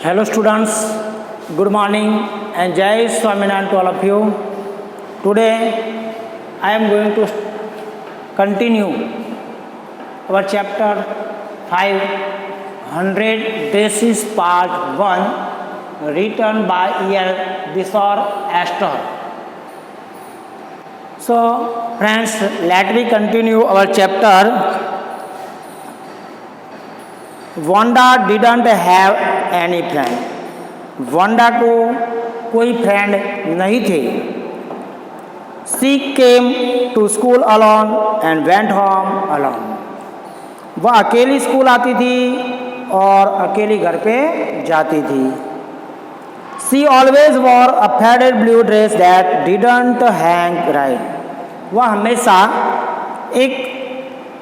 Hello students, good morning and Jai Swaminarayan to all of you. Today I am going to continue our chapter 500 Dresses part 1 written by E.L. Bisor Astor. So friends, let me continue our chapter. Wanda didn't have any friend. Wanda को कोई friend नहीं थे। She came to school alone and went home alone. वह अकेली school आती थी और अकेली घर पे जाती थी। She always war a faded blue dress that didn't hang right. वह हमेशा एक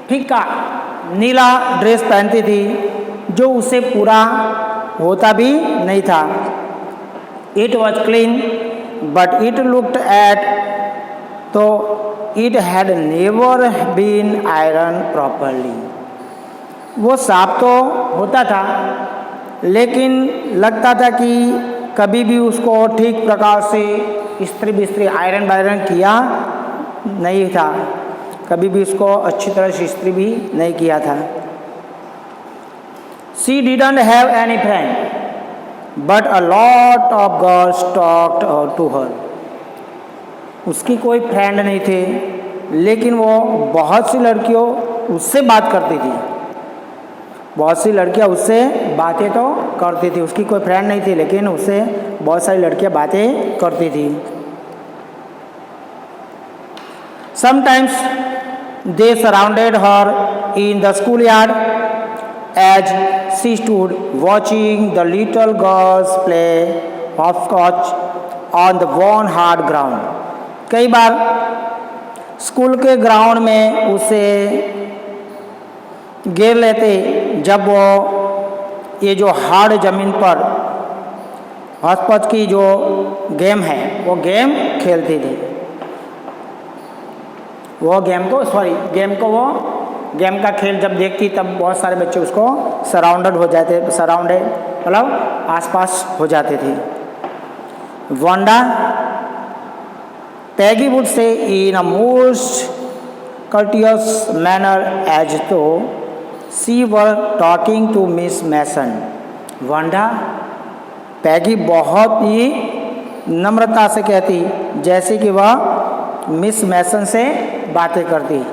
फीका नीला ड्रेस पहनती थी जो उसे पूरा होता भी नहीं था। It was clean but it looked at though it had never been iron properly. वो साफ तो होता था लेकिन लगता था कि कभी भी उसको ठीक प्रकार से इस्त्री बिस्त्री आयरन बायरन किया नहीं था, कभी भी उसको अच्छी तरह से इस्त्री भी नहीं किया था। She didn't have any friend, but a lot of girls talked to her. उसकी कोई फ्रेंड नहीं थे लेकिन वो बहुत सी लड़कियों उससे बात करती थी। बहुत सी लड़कियां उससे बातें तो करती थी। उसकी कोई फ्रेंड नहीं थी लेकिन उससे बहुत सारी लड़कियां बातें करती थी। Sometimes they surrounded her in the schoolyard as she stood watching the little girls play hopscotch on the worn hard ground. कई बार स्कूल के ग्राउंड में उसे घेर लेते जब वो ये जो हार्ड ज़मीन पर हॉस्पच की जो गेम है वो गेम खेलती थी। वो गेम का खेल जब देखती तब बहुत सारे बच्चे उसको सराउंडेड मतलब आसपास हो जाते थे। Wanda Peggy would say in a most courteous manner as though she were talking to Miss Mason. Wanda Peggy बहुत ही नम्रता से कहती जैसे कि वह मिस मैसन से बातें करती।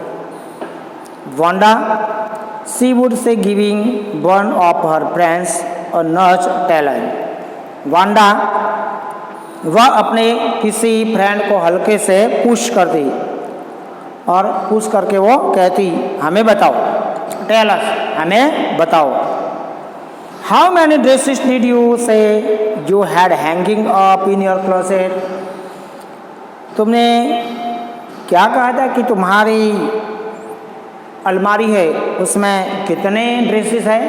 Wanda she would say giving one of her friends a Nach talent. Wanda वह अपने किसी फ्रेंड को हल्के से पुश करती और पुश करके वो कहती हमें बताओ, टेल अस, हमें बताओ। How many dresses did you say you had hanging up in your closet. तुमने क्या कहा था कि तुम्हारी अलमारी है उसमें कितने ड्रेसेस है।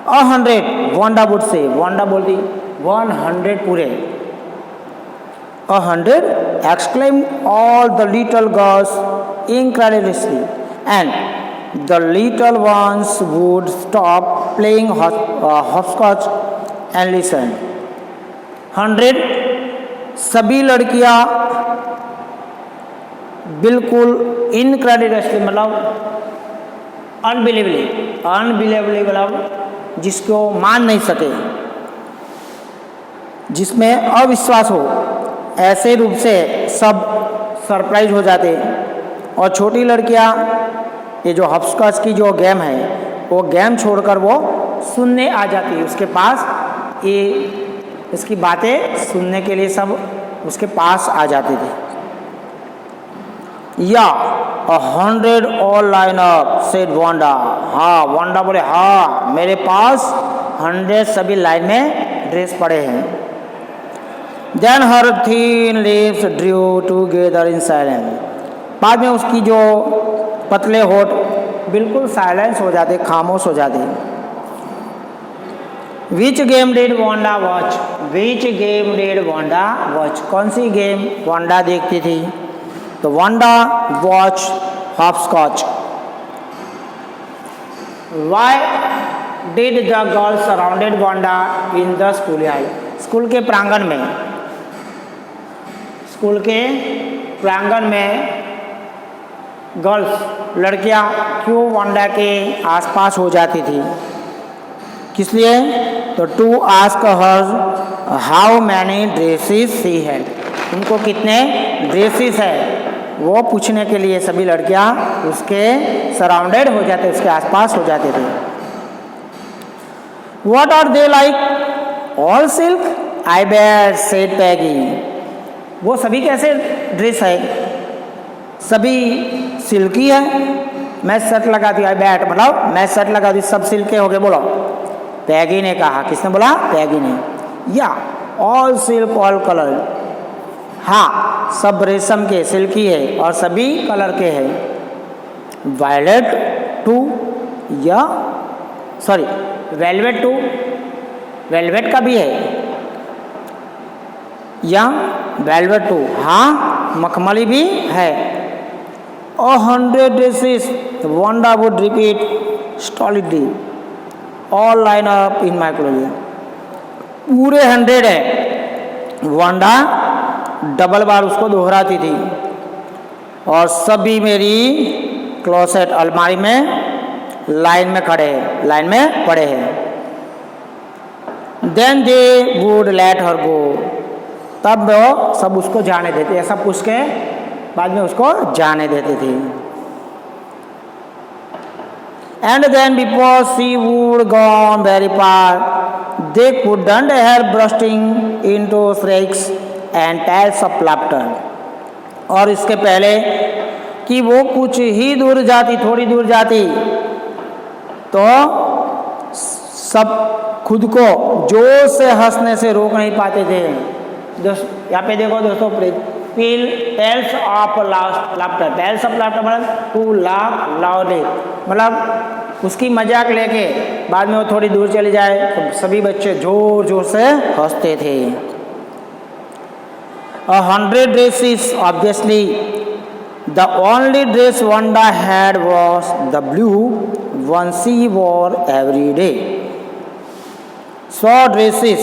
100 वांडा वुड से। वांडा बोलती 100 पूरे। 100 exclaimed all the little girls incredulously and the little ones would stop playing hopscotch and listen. 100 सभी लड़कियां बिल्कुल इनक्रेडिबली मतलब अनबिलीवेबली मतलब जिसको मान नहीं सके, जिसमें अविश्वास हो, ऐसे रूप से सब सरप्राइज हो जाते। और छोटी लड़कियां ये जो हॉपस्कॉच की जो गेम है वो गेम छोड़कर वो सुनने आ जाती। उसके पास ये इसकी बातें सुनने के लिए सब उसके पास आ जाते थे। या 100 all line up said Wanda. हाँ, वांडा बोले हाँ मेरे पास 100 सभी लाइन में ड्रेस पड़े हैं। Then her thin lips drew together in silence. बाद में उसकी जो पतले होठ बिल्कुल साइलेंस हो जाते, खामोश हो जाते। Which game did Wanda watch. Which game did Wanda watch. कौन सी गेम वांडा देखती थी। तो Wanda watch hopscotch. Why did the girls surrounded Wanda in the school yard? School के प्रांगण में, स्कूल के प्रांगण में गर्ल्स लड़कियां क्यों वांडा के आसपास हो जाती थी? किस लिए? तो to ask her how many dresses she had, उनको कितने ड्रेसेस है वो पूछने के लिए सभी लड़कियां उसके सराउंडेड हो जाते, उसके आसपास हो जाते थे। What are they like? All silk I bet said Peggy, वो सभी कैसे ड्रेस है? सभी सिल्की है। मैं शर्ट लगा दी, आई बैट मतलब मैं शर्ट लगा दी, सब सिल्के हो गए। बोलो, पैगी ने कहा। किसने बोला? पैगी ने। या ऑल सिल्क ऑल कलर, हाँ सब रेशम के सिल्की है और सभी कलर के हैं। वायलेट टू, या सॉरी वेलवेट टू, वेलवेट का भी है, या वेलवेट टू, हाँ मखमली भी है। 100 dresses, Wanda would repeat stolidly, all line up in my closet. पूरे 100 है, वांडा डबल बार उसको दोहराती थी और सभी मेरी क्लोसेट अलमारी में लाइन में खड़े हैं, लाइन में पड़े हैं। Then they would let her go, तब वो सब उसको जाने देते, ऐसा पूछ के बाद में उसको जाने देते थे। And then before she would gone very far, they couldn't help bursting into shrieks and tales of laughter. और इसके पहले कि वो कुछ ही दूर जाती, थोड़ी दूर जाती, तो सब खुद को जोर से हंसने से रोक नहीं पाते थे। यहाँ पे देखो दोस्तों, tales of laughter, tales of laughter मतलब टू लाफ लाउडली, मतलब उसकी मजाक लेके बाद में वो थोड़ी दूर चली जाए तो सभी बच्चे जोर जोर से हंसते थे। 100 dresses, obviously the only dress Wanda had was the blue one she wore every day. 100 dresses,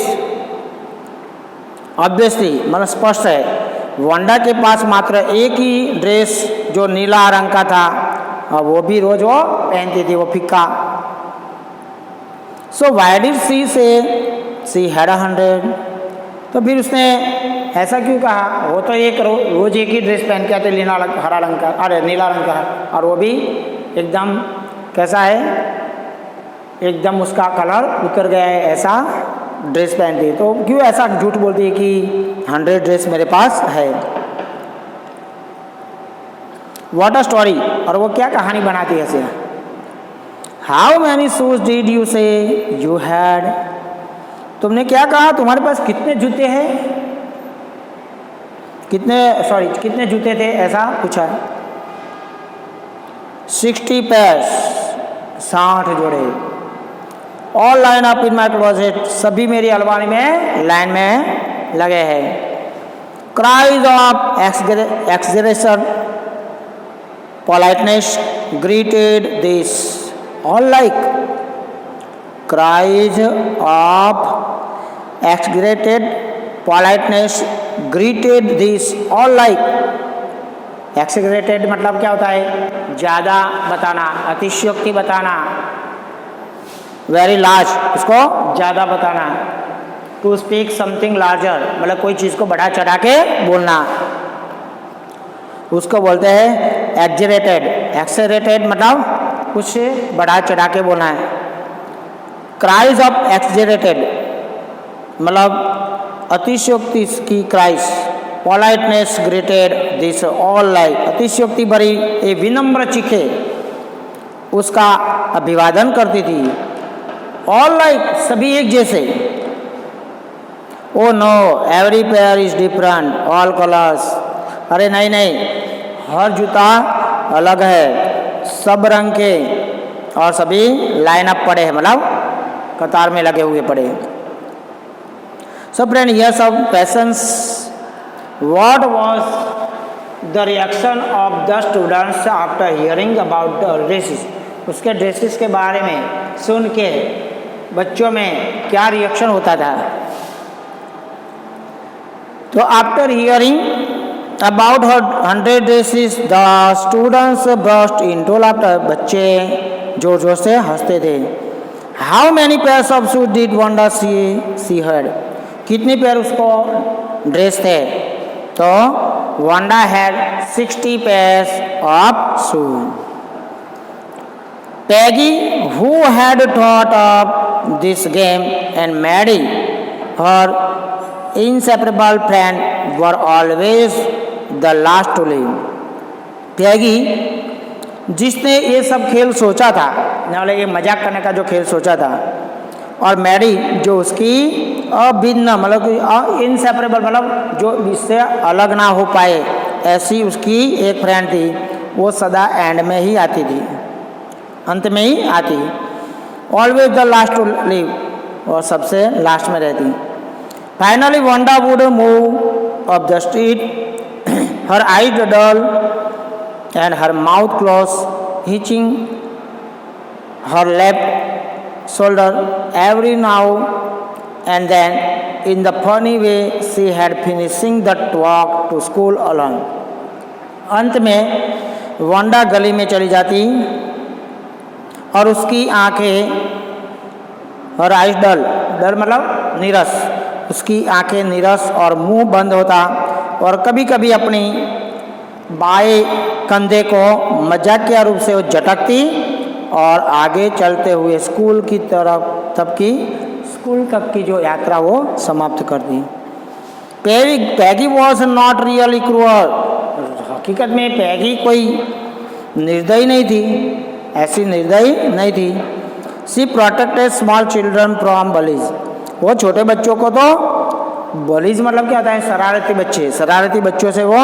obviously मतलब स्पष्ट है, वांडा के पास मात्र एक ही ड्रेस जो नीला रंग का था और वो भी रोज वो पहनती थी, वो फीका। सो व्हाई डिड शी से शी हैड 100? तो फिर उसने ऐसा क्यों कहा? वो तो एक रोज एक ही ड्रेस पहन के आते, हरा रंग का, अरे नीला रंग का है, और वो भी एकदम कैसा है, एकदम उसका कलर उतर गया है, ऐसा ड्रेस पहनती है। तो क्यों ऐसा झूठ बोलती है कि 100 ड्रेस मेरे पास है? व्हाट अ स्टोरी, और वो क्या कहानी बनाती है ऐसे। How many shoes did you say you had? तुमने क्या कहा, तुम्हारे पास कितने जूते हैं? कितने जूते थे, ऐसा पूछा। 60 pairs, 60 जोड़े। All line up in my closet, सभी मेरी अलमारी में लाइन में लगे हैं। Cries of exaggeration politeness greeted this all like, cries of exaggerated politeness greeted this all like. Exaggerated मतलब क्या होता है? ज़्यादा बताना, अतिशयोक्ति बताना। वेरी लार्ज, उसको ज़्यादा बताना। टू स्पीक समथिंग लार्जर मतलब कोई चीज़ को बढ़ा चढ़ा के बोलना, उसको बोलते हैं एक्जेरेटेड। एक्सेरेटेड मतलब कुछ बढ़ा चढ़ा के बोलना है। क्राइज ऑफ एक्जेरेटेड मतलब अतिशयोक्ति की cries. Politeness greeted this all like, अतिशयोक्ति भरी ये विनम्र चीखे उसका अभिवादन करती थी। ऑल लाइक सभी एक जैसे। Oh know every pair is different all colours, अरे नहीं नहीं, हर जूता अलग है, सब रंग के, और सभी लाइन अप पड़े हैं मतलब कतार में लगे हुए पड़े। सो फ्रेंड हियर सब questions. What was the reaction of the students after hearing about the dresses? उसके ड्रेसेस के बारे में सुन के बच्चों में क्या रिएक्शन होता था। तो after hearing about her 100 dresses the students burst into laughter, बच्चे जोर जोर से हंसते थे। How many pairs of shoes did Wanda say had, कितने पेयर उसको ड्रेस थे। तो Wanda had 60 pairs of shoes. Peggy, who had thought of this game and Maddie, her inseparable friend, were always the last to leave. Peggy, जिसने ये सब खेल सोचा था, मतलब ये मजाक करने का जो खेल सोचा था, और मैडी जो उसकी अभिन्न मतलब इनसेपरेबल मतलब जो इससे अलग ना हो पाए ऐसी उसकी एक फ्रेंड थी, वो सदा एंड में ही आती थी, अंत में ही आती। Always the last to leave, और सबसे लास्ट में रहती। Finally Wanda would move up the street, her eyes dull and her mouth close, hitching her left shoulder every now and then in the funny way she had finishing the walk to school alone. अंत में वंडा गली में चली जाती और उसकी आंखें, और आइस डल, डल मतलब नीरस, उसकी आंखें नीरस और मुंह बंद होता, और कभी कभी अपनी बाएं कंधे को मजाकिया रूप से वो झटकती और आगे चलते हुए स्कूल की तरफ स्कूल तक की जो यात्रा वो समाप्त करती। पैगी वॉज नॉट रियली क्रूअल, हकीकत में पैगी कोई निर्दयी नहीं थी, ऐसी निर्दयी नहीं थी। She protected small children from bullies, वो छोटे बच्चों को तो बलीज मतलब क्या होता है, शरारती बच्चे, शरारती बच्चों से वो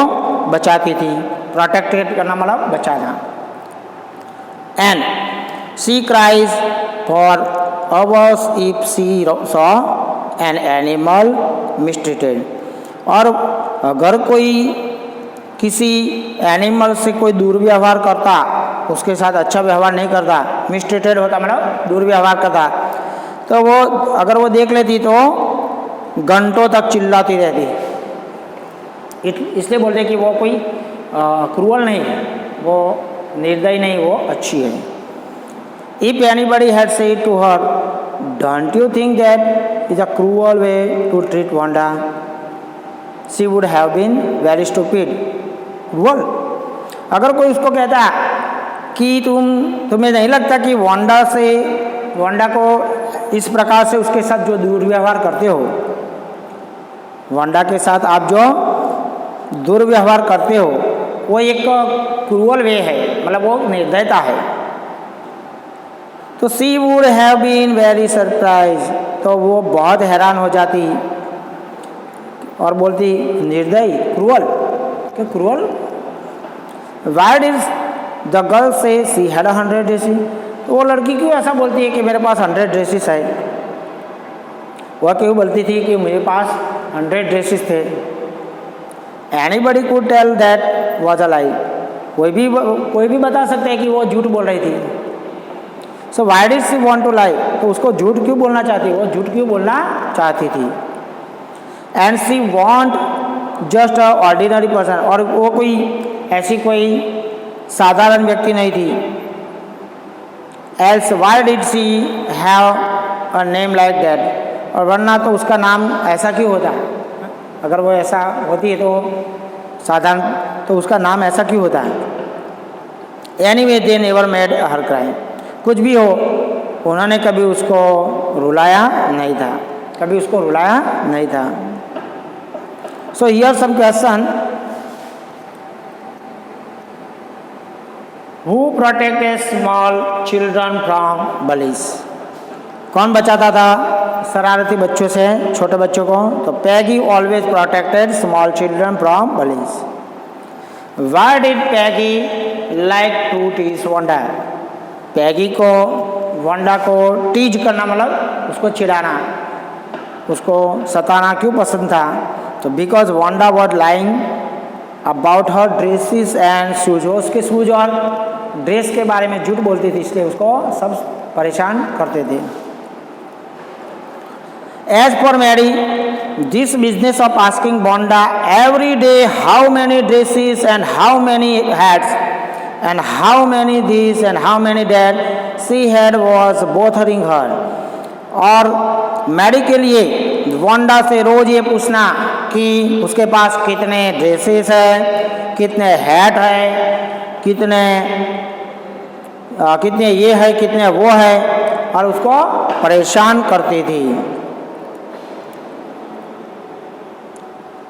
बचाती थी। प्रोटेक्टेड करना मतलब बचाना। And she cries for hours if she saw an animal mistreated, और अगर कोई किसी एनिमल से कोई दुर्व्यवहार करता, उसके साथ अच्छा व्यवहार नहीं करता, मिसट्रीटेड होता मतलब दुर्व्यवहार करता, तो वो अगर वो देख लेती तो घंटों तक चिल्लाती रहती। इसलिए बोलते कि वो कोई क्रूअल नहीं है, वो निर्दयी नहीं, वो अच्छी है। If anybody had said to her don't you think that is a cruel way to treat Wanda, she would have been very stupid. Cruel, अगर कोई उसको कहता कि तुम्हें नहीं लगता कि वंडा को इस प्रकार से उसके साथ जो दुर्व्यवहार करते हो, वंडा के साथ आप जो दुर्व्यवहार करते हो वो एक क्रूअल वे है, मतलब वो निर्दयता है, तो she would have been very surprise, तो वो बहुत हैरान हो जाती और बोलती निर्दयी, क्रूअल, क्या cruel. Why did the girl से शी हैड 100 ड्रेसेस, तो वो लड़की क्यों ऐसा बोलती है कि मेरे पास 100 ड्रेसेस है। वह क्यों बोलती थी कि मेरे पास 100 ड्रेसेस थे। Anybody could tell that was a lie, कोई भी बता सकता है कि वो झूठ बोल रही थी। So why did she want to lie, तो उसको झूठ क्यों बोलना चाहती, वो झूठ क्यों बोलना चाहती थी। And she want just a ordinary person, और वो कोई ऐसी कोई साधारण व्यक्ति नहीं थी। Else why did she have a name like that, और वरना तो उसका नाम ऐसा क्यों होता, अगर वो ऐसा होती है तो साधारण, तो उसका नाम ऐसा क्यों होता है। Anyway they never made her cry, कुछ भी हो उन्होंने कभी उसको रुलाया नहीं था, कभी उसको रुलाया नहीं था। So here some question, who protected small children from bullies, कौन बचाता था शरारती बच्चों से, छोटे बच्चों को, तो Peggy always protected small children from bullies. Why did Peggy like to tease Wanda, Peggy को वंडा को टीज करना मतलब उसको चिढ़ाना, उसको सताना क्यों पसंद था, तो because Wanda was lying about her dresses and shoes, उसके शूज और ड्रेस के बारे में झूठ बोलती थी, इसलिए उसको सब परेशान करते थे। As for Mary, this business of asking Wanda every day how many dresses and how many hats and how many this and how many that she had was bothering her. और मैरी के लिए Wanda से रोज ये पूछना कि उसके पास कितने dresses है, कितने हैट है, कितने ये है, कितने वो है, और उसको परेशान करती थी.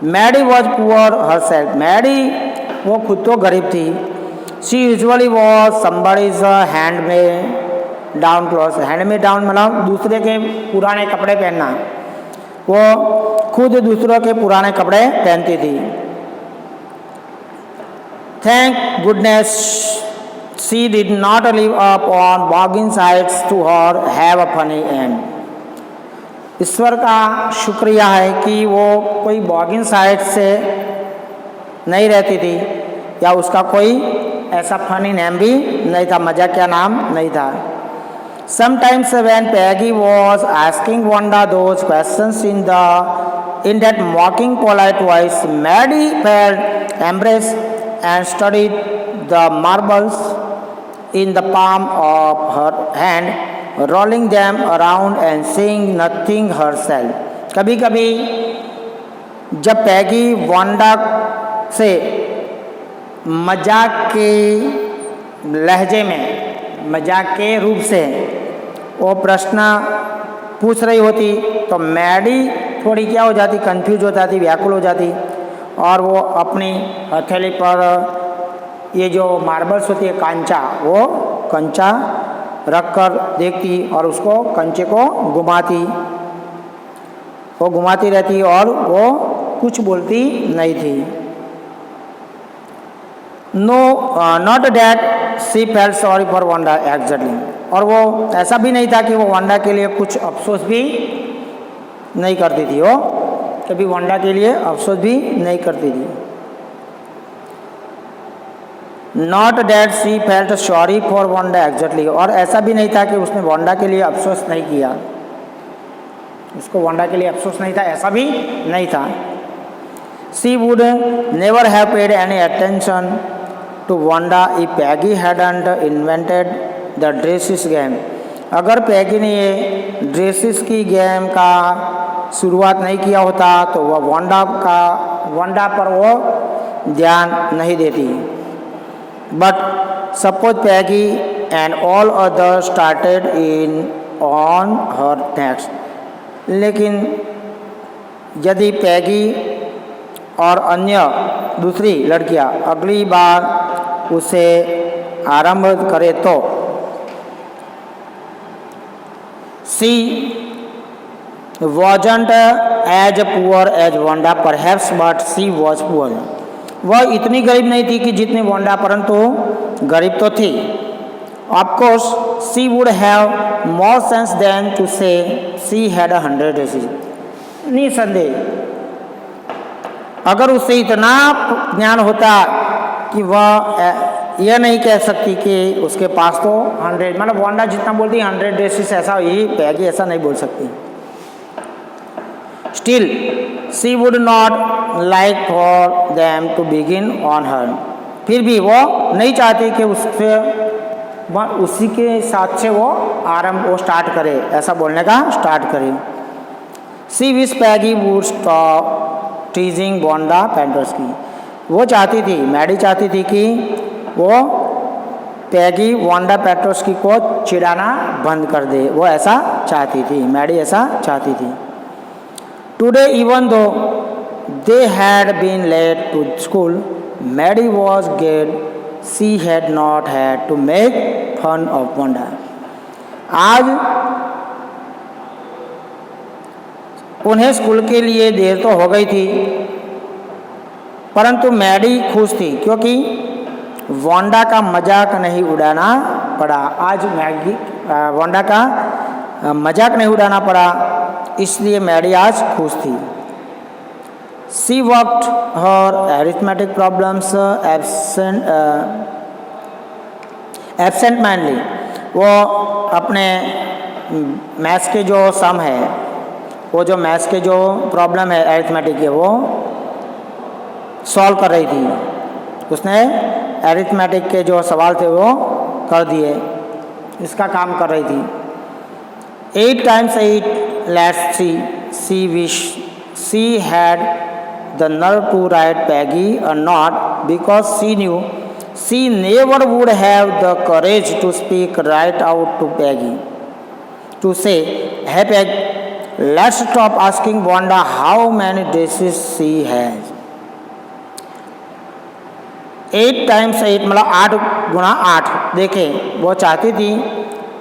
Mary was poor herself. Mary वो खुद तो गरीब थी. She usually was somebody's hand में डाउन क्लॉथ. हैंड में डाउन मतलब दूसरे के पुराने कपड़े पहनना. वो खुद दूसरों के पुराने कपड़े पहनती थी. Thank goodness she did not live up on bargain sides to her have a funny end. ईश्वर का शुक्रिया है कि वो कोई बॉगिंग साइड से नहीं रहती थी या उसका कोई ऐसा फनी नेम भी नहीं था, मजाकिया नाम नहीं था. Sometimes when Peggy was asking Wanda those questions in that mocking polite voice, Maddie felt embraced and studied the marbles in the palm of her hand, rolling them around and saying nothing herself. कभी कभी जब पैगी Wanda से मजाक के लहजे में, मजाक के रूप से वो प्रश्न पूछ रही होती तो मैडी थोड़ी क्या हो जाती, कंफ्यूज हो जाती, व्याकुल हो जाती, और वो अपनी हथेली पर ये जो मार्बल्स होती है कंचा, वो कंचा रख कर देखती और उसको कंचे को घुमाती, वो घुमाती रहती और वो कुछ बोलती नहीं थी. No not that she felt sorry for Wanda exactly. और वो ऐसा भी नहीं था कि वो वांडा के लिए कुछ अफसोस भी नहीं करती थी. वो कभी वांडा के लिए अफसोस भी नहीं करती थी. Not that she felt sorry for Wanda exactly. और ऐसा भी नहीं था कि उसने वांडा के लिए अफसोस नहीं किया, उसको वांडा के लिए अफसोस नहीं था, ऐसा भी नहीं था. She would never have paid any attention to Wanda if Peggy hadn't invented the dresses game. अगर पैगी ने ये ड्रेसिस की गेम का शुरुआत नहीं किया होता तो वह वांडा पर वो ध्यान नहीं देती. But suppose Peggy and all others started in on her next. लेकिन यदि पैगी और अन्य दूसरी लड़कियां अगली बार उसे आरंभ करे तो she wasn't as poor as Wanda perhaps, but she was poor. वह इतनी गरीब नहीं थी कि जितनी वांडा, परंतु गरीब तो थी. Of course she would have more sense than to say she had 100 dresses. निसंदेह अगर उससे इतना ज्ञान होता कि वह यह नहीं कह सकती कि उसके पास तो 100, मतलब वांडा जितना बोलती 100 ड्रेसेस, ऐसा ही पैगी ऐसा नहीं बोल सकती. Still she would not like for them to begin on her. फिर भी वो नहीं चाहती कि उसी के साथ से वो स्टार्ट करे, ऐसा बोलने का स्टार्ट करे. She wished Peggy would stop teasing Wanda Pendersky. वो चाहती थी, मैडी चाहती थी कि वो पैगी वांडा पेट्रोस्की को चिढ़ाना बंद कर दे. वो ऐसा चाहती थी, मैडी ऐसा चाहती थी. Today, even though they had been late to school, Maddie was glad she had not had to make fun of Wanda. आज उन्हें स्कूल के लिए देर तो हो गई थी, परंतु मैडी खुश थी क्योंकि वांडा का मजाक नहीं उड़ाना पड़ा. आज वांडा का मजाक नहीं उड़ाना पड़ा, इसलिए मैडी आज खुश थी. She worked her arithmetic problems absent माइंडली. वो अपने मैथ्स के जो सम है वो जो मैथ्स के जो प्रॉब्लम है अरिथमेटिक के वो सॉल्व कर रही थी। उसने अरिथमेटिक के जो सवाल थे वो कर दिए, इसका काम कर रही थी। 8 times 8 let's see, she wish she had the nerve to write Peggy a note because she knew she never would have the courage to speak right out to Peggy. To say, hey Peg, let's stop asking Wanda how many dresses she has. 8 times 8 मतलब 8 गुणा 8। देखें, वो चाहती थी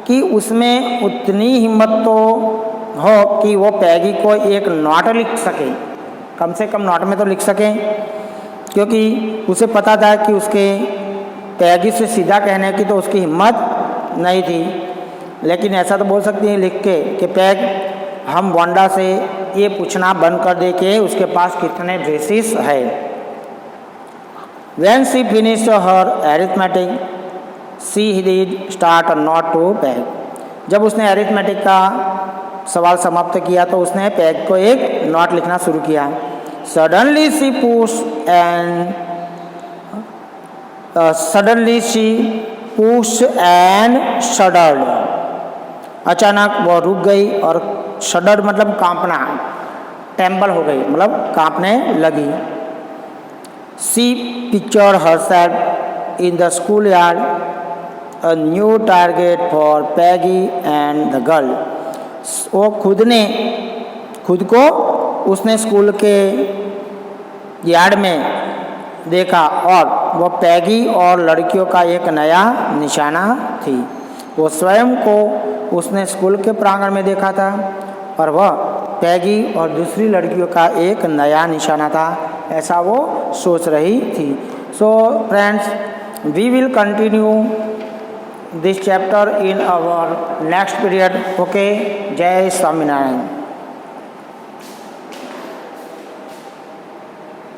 कि उसमें उतनी हिम्मत तो हो कि वो पैगी को एक नोट लिख सके, कम से कम नोट में तो लिख सके, क्योंकि उसे पता था कि उसके पैगी से सीधा कहने की तो उसकी हिम्मत नहीं थी। लेकिन ऐसा तो बोल सकती है लिख के कि पैग, हम वांडा से ये पूछना बंद कर दे कि उसके पास कितने ड्रेसेस है। When she finished her arithmetic, she did start a note to Peg. जब उसने अरिथमेटिक का सवाल समाप्त किया तो उसने पैग को एक नोट लिखना शुरू किया। Suddenly she pushed and shuddered. अचानक वो रुक गई और शडर मतलब कांपना, टेम्बल हो गई मतलब कांपने लगी। She pictured herself in the schoolyard, a new target for Peggy and the girl. वो खुद को उसने स्कूल के यार्ड में देखा और वो पैगी और लड़कियों का एक नया निशाना थी। वो स्वयं को उसने स्कूल के प्रांगण में देखा था और वह पैगी और दूसरी लड़कियों का एक नया निशाना था, ऐसा वो सोच रही थी। So friends, we will continue this chapter in our next period. Okay, जय स्वामीनारायण।